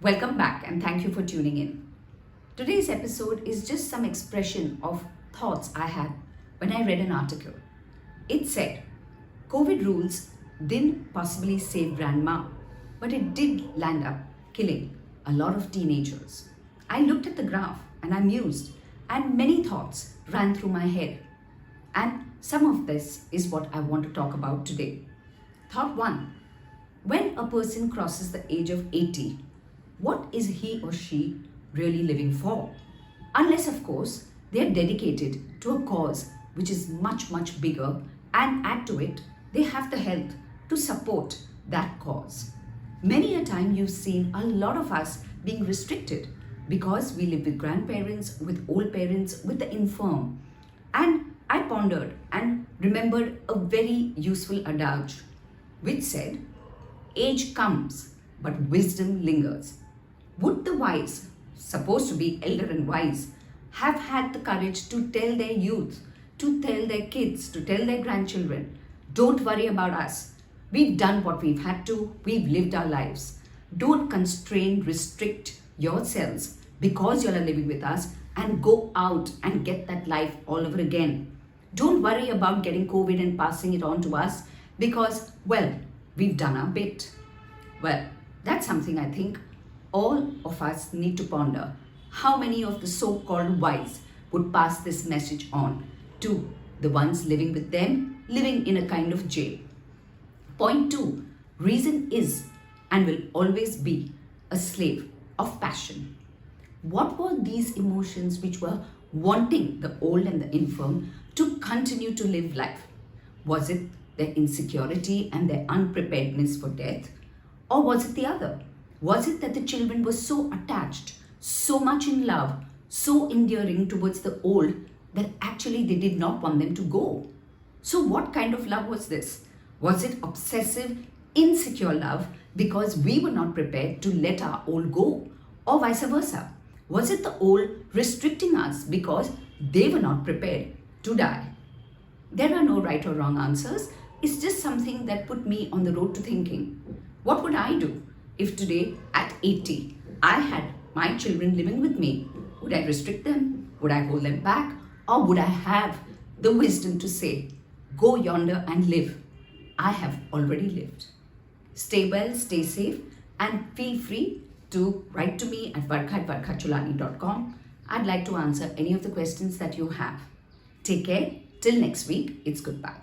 Welcome back and thank you for tuning in. Today's episode is just some expression of thoughts I had when I read an article. It said, COVID rules didn't possibly save grandma, but it did land up killing a lot of teenagers. I looked at the graph and I mused, and many thoughts ran through my head. And some of this is what I want to talk about today. Thought 1. When a person crosses the age of 80, what is he or she really living for? Unless, of course, they are dedicated to a cause which is much, much bigger, and add to it, they have the health to support that cause. Many a time you've seen a lot of us being restricted because we live with grandparents, with old parents, with the infirm. And I pondered and remembered a very useful adage which said, age comes, but wisdom lingers. Would the wise, supposed to be elder and wise, have had the courage to tell their youth, to tell their kids, to tell their grandchildren, don't worry about us. We've done what we've had to, we've lived our lives. Don't constrain, restrict yourselves because you're living with us and go out and get that life all over again. Don't worry about getting COVID and passing it on to us because, well, we've done our bit. Well, that's something I think all of us need to ponder. How many of the so-called wise would pass this message on to the ones living with them, living in a kind of jail? Point 2. Reason is and will always be a slave of passion. What were these emotions which were wanting the old and the infirm to continue to live life? Was it their insecurity and their unpreparedness for death? Or was it the other? Was it that the children were so attached, so much in love, so endearing towards the old that actually they did not want them to go? So what kind of love was this? Was it obsessive, insecure love because we were not prepared to let our old go? Or vice versa? Was it the old restricting us because they were not prepared to die? There are no right or wrong answers. It's just something that put me on the road to thinking. What would I do if today at 80 I had my children living with me? Would I restrict them? Would I hold them back? Or would I have the wisdom to say, go yonder and live? I have already lived. Stay well, stay safe, and feel free to write to me at varkha@varkhachulani.com. I'd like to answer any of the questions that you have. Take care. Till next week, it's goodbye.